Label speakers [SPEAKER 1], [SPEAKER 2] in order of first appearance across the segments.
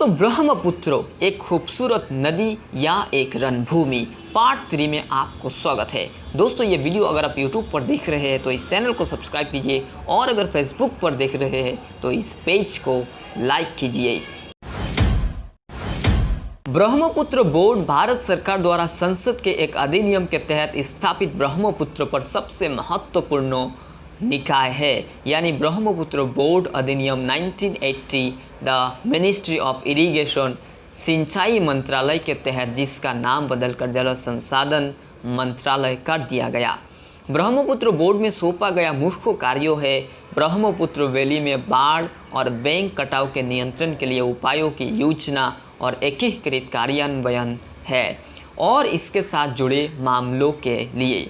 [SPEAKER 1] दोस्तों, ब्रह्मपुत्र एक खूबसूरत नदी या एक रणभूमि पार्ट 3 में आपको स्वागत है। दोस्तों, ये वीडियो अगर आप YouTube पर देख रहे हैं तो इस चैनल को सब्सक्राइब कीजिए और अगर Facebook पर देख रहे हैं तो इस पेज को लाइक कीजिए। ब्रह्मपुत्र बोर्ड भारत सरकार द्वारा संसद के एक अधिनियम के तहत स्थापित ब्रह्मपुत्र पर सबसे महत्वपूर्ण निकाय है, यानी ब्रह्मपुत्र बोर्ड अधिनियम 1980 द मिनिस्ट्री ऑफ इरिगेशन सिंचाई मंत्रालय के तहत, जिसका नाम बदलकर जल संसाधन मंत्रालय कर दिया गया। ब्रह्मपुत्र बोर्ड में सौंपा गया मुख्य कार्य है ब्रह्मपुत्र वैली में बाढ़ और बैंक कटाव के नियंत्रण के लिए उपायों की योजना और एकीकृत कार्यान्वयन है और इसके साथ जुड़े मामलों के लिए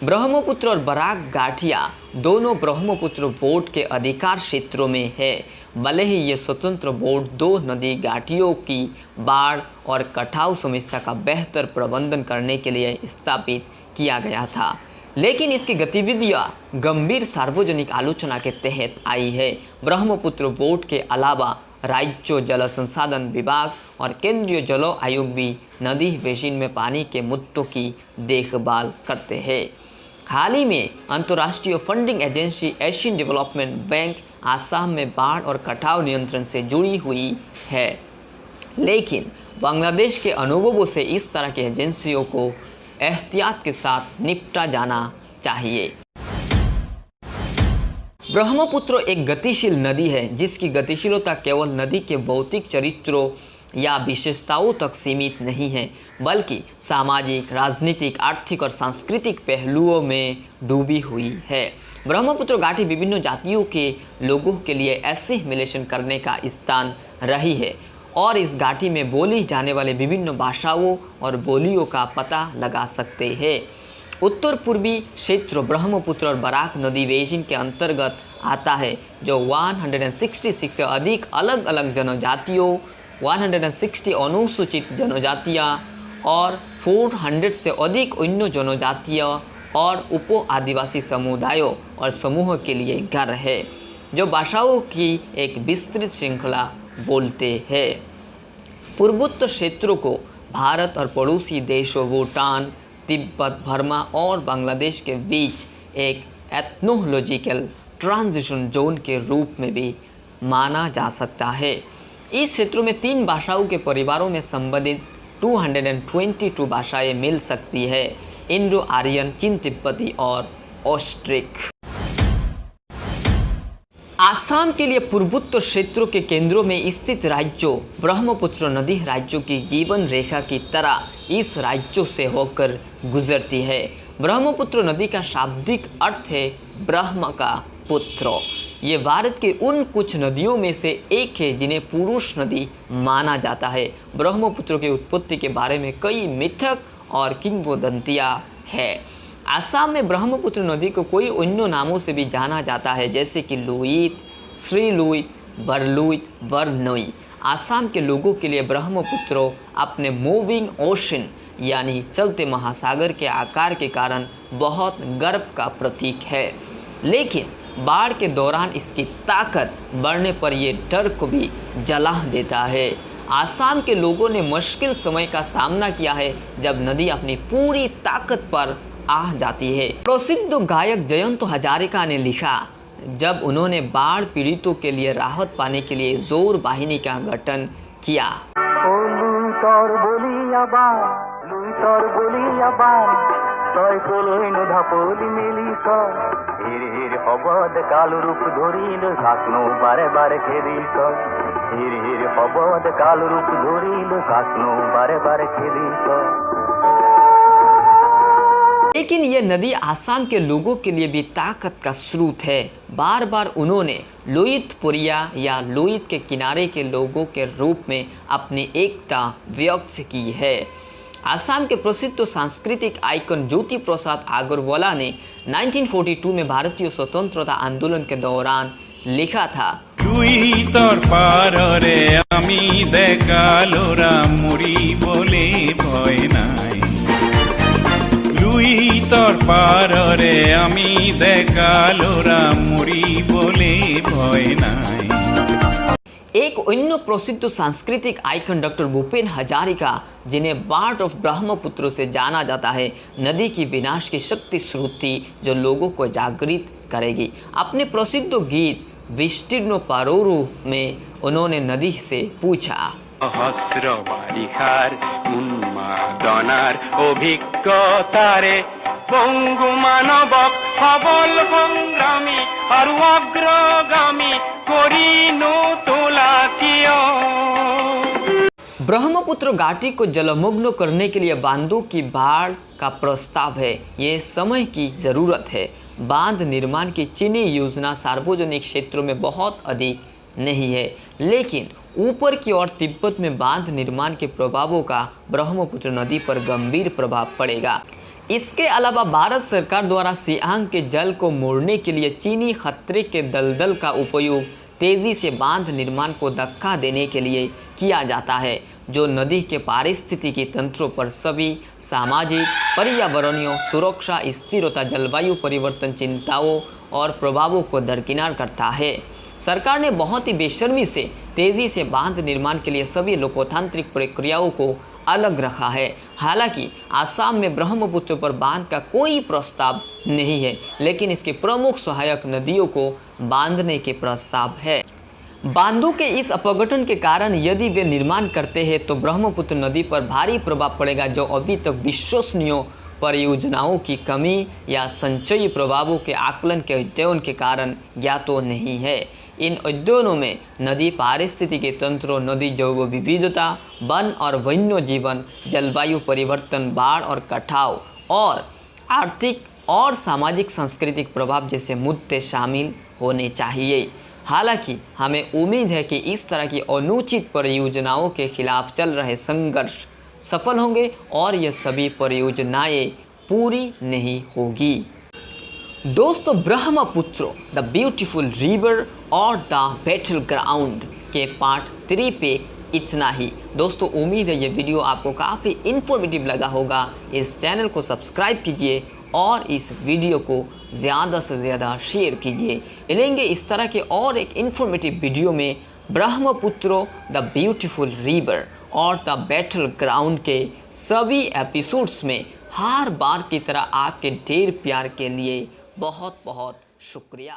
[SPEAKER 1] ब्रह्मपुत्र और बराक घाटियाँ दोनों ब्रह्मपुत्र बोर्ड के अधिकार क्षेत्रों में है। भले ही ये स्वतंत्र बोर्ड दो नदी घाटियों की बाढ़ और कटाव समस्या का बेहतर प्रबंधन करने के लिए स्थापित किया गया था, लेकिन इसकी गतिविधियाँ गंभीर सार्वजनिक आलोचना के तहत आई है। ब्रह्मपुत्र बोर्ड के अलावा राज्य जल संसाधन विभाग और केंद्रीय जल आयोग भी नदी बेसिन में पानी के मुद्दों की देखभाल करते हैं। हाल ही में अंतर्राष्ट्रीय funding agency Asian development bank Assam में बाढ़ और कटाव नियंत्रण से जुड़ी हुई है, लेकिन बांग्लादेश के अनुभवों से इस तरह की एजेंसियों को एहतियात के साथ निपटा जाना चाहिए। ब्रह्मपुत्र एक गतिशील नदी है जिसकी गतिशीलता केवल नदी के भौतिक चरित्रों या विशेषताओं तक सीमित नहीं है, बल्कि सामाजिक, राजनीतिक, आर्थिक और सांस्कृतिक पहलुओं में डूबी हुई है। ब्रह्मपुत्र घाटी विभिन्न जातियों के लोगों के लिए एसिमिलेशन करने का स्थान रही है और इस घाटी में बोली जाने वाले विभिन्न भाषाओं और बोलियों का पता लगा सकते हैं। उत्तर पूर्वी क्षेत्र ब्रह्मपुत्र और बराक नदी बेसिन के अंतर्गत आता है, जो 166 से अधिक अलग अलग जनजातियों, 160 अनुसूचित जनजातियाँ और 400 से अधिक अन्य जनजातियाँ और उप आदिवासी समुदायों और समूह के लिए घर है, जो भाषाओं की एक विस्तृत श्रृंखला बोलते हैं। पूर्वोत्तर क्षेत्रों को भारत और पड़ोसी देशों भूटान, तिब्बत, बर्मा और बांग्लादेश के बीच एक एथनोलॉजिकल ट्रांजिशन जोन के रूप में भी माना जा सकता है। इस क्षेत्रों में 3 भाषाओं के परिवारों में संबंधित 222 भाषाएं मिल सकती है: इंडो आर्यन, चीन तिब्बती और ऑस्ट्रिक। आसाम के लिए पूर्वोत्तर क्षेत्रों के केंद्रों में स्थित राज्यों ब्रह्मपुत्र नदी राज्यों की जीवन रेखा की तरह इस राज्यों से होकर गुजरती है। ब्रह्मपुत्र नदी का शाब्दिक अर्थ है ब्रह्म का पुत्र। ये भारत के उन कुछ नदियों में से एक है जिन्हें पुरुष नदी माना जाता है। ब्रह्मपुत्र की उत्पत्ति के बारे में कई मिथक और किंवदंतियाँ हैं। आसाम में ब्रह्मपुत्र नदी को कई अन्य नामों से भी जाना जाता है, जैसे कि लुइत, श्री लुइत, बरलुइत, बरनोई। आसाम के लोगों के लिए ब्रह्मपुत्र अपने मूविंग ओशन यानी चलते महासागर के आकार के कारण बहुत गर्व का प्रतीक है, लेकिन बाढ़ के दौरान इसकी ताकत बढ़ने पर यह डर को भी जला देता है। आसाम के लोगों ने मुश्किल समय का सामना किया है जब नदी अपनी पूरी ताकत पर आ जाती है। प्रसिद्ध गायक जयंत हजारिका ने लिखा, जब उन्होंने बाढ़ पीड़ितों के लिए राहत पाने के लिए जोर वाहिनी का गठन किया। लेकिन यह नदी आसाम के लोगों के लिए भी ताकत का स्रोत है। बार बार उन्होंने लोहित पुरिया या लोहित के किनारे के लोगों के रूप में अपनी एकता व्यक्त की है। आसाम के प्रसिद्ध सांस्कृतिक आइकन ज्योति प्रसाद अग्रवाला ने 1942 में भारतीय स्वतंत्रता आंदोलन के दौरान लिखा था,
[SPEAKER 2] লুইতর পারে আমি দেখালোরা মুড়ি বলে ভয় নাই।
[SPEAKER 1] एक अन्य प्रसिद्ध सांस्कृतिक आइकन डॉक्टर भूपेन हजारिका, जिन्हें बार्ड ऑफ ब्रह्मपुत्र से जाना जाता है, नदी की विनाश की शक्ति स्रोत थी जो लोगों को जागृत करेगी। अपने प्रसिद्ध गीत विस्तीर्ण पारोरु में उन्होंने नदी से पूछा,
[SPEAKER 2] सहस्र बारिखार उन्मादनार অভিজ্ঞতারে পঙ্গু মানবক সবল সংগ্রামী আর অগ্রগামী করিনো তোলা কিয়।
[SPEAKER 1] ब्रह्मपुत्र घाटी को जलमग्न करने के लिए बांधों की बाढ़ का प्रस्ताव है। ये समय की ज़रूरत है। बांध निर्माण की चीनी योजना सार्वजनिक क्षेत्रों में बहुत अधिक नहीं है, लेकिन ऊपर की ओर तिब्बत में बांध निर्माण के प्रभावों का ब्रह्मपुत्र नदी पर गंभीर प्रभाव पड़ेगा। इसके अलावा भारत सरकार द्वारा सियांग के जल को मोड़ने के लिए चीनी खतरे के दलदल का उपयोग तेज़ी से बांध निर्माण को धक्का देने के लिए किया जाता है, जो नदी के पारिस्थितिकी तंत्रों पर सभी सामाजिक, पर्यावरणीय, सुरक्षा, स्थिरता, जलवायु परिवर्तन चिंताओं और प्रभावों को दरकिनार करता है। सरकार ने बहुत ही बेशर्मी से तेज़ी से बांध निर्माण के लिए सभी लोकतांत्रिक प्रक्रियाओं को अलग रखा है। हालांकि आसाम में ब्रह्मपुत्र पर बांध का कोई प्रस्ताव नहीं है, लेकिन इसके प्रमुख सहायक नदियों को बांधने के प्रस्ताव है। बांधों के इस अपघटन के कारण यदि वे निर्माण करते हैं तो ब्रह्मपुत्र नदी पर भारी प्रभाव पड़ेगा, जो अभी तक विश्वसनीय परियोजनाओं की कमी या संचयी प्रभावों के आकलन के अध्ययन के कारण ज्ञात नहीं है। इन अध्ययनों में नदी पारिस्थितिकी तंत्रों, नदी जैव विविधता, वन और वन्य जीवन, जलवायु परिवर्तन, बाढ़ और कटाव और आर्थिक और सामाजिक सांस्कृतिक प्रभाव जैसे मुद्दे शामिल होने चाहिए। हालांकि हमें उम्मीद है कि इस तरह की अनुचित परियोजनाओं के खिलाफ चल रहे संघर्ष सफल होंगे और ये सभी परियोजनाएं पूरी नहीं होगी। दोस्तों, ब्रह्मपुत्र द ब्यूटीफुल रिवर और द बैटल ग्राउंड के पार्ट 3 पे इतना ही। दोस्तों, उम्मीद है ये वीडियो आपको काफ़ी इन्फॉर्मेटिव लगा होगा। इस चैनल को सब्सक्राइब कीजिए और इस वीडियो को ज़्यादा से ज़्यादा शेयर कीजिए। मिलेंगे इस तरह के और एक इन्फॉर्मेटिव वीडियो में ब्रह्मपुत्र द ब्यूटीफुल रिवर और द बैटल ग्राउंड के सभी एपिसोड्स में हर बार की तरह आपके ढेर प्यार के लिए बहुत बहुत शुक्रिया।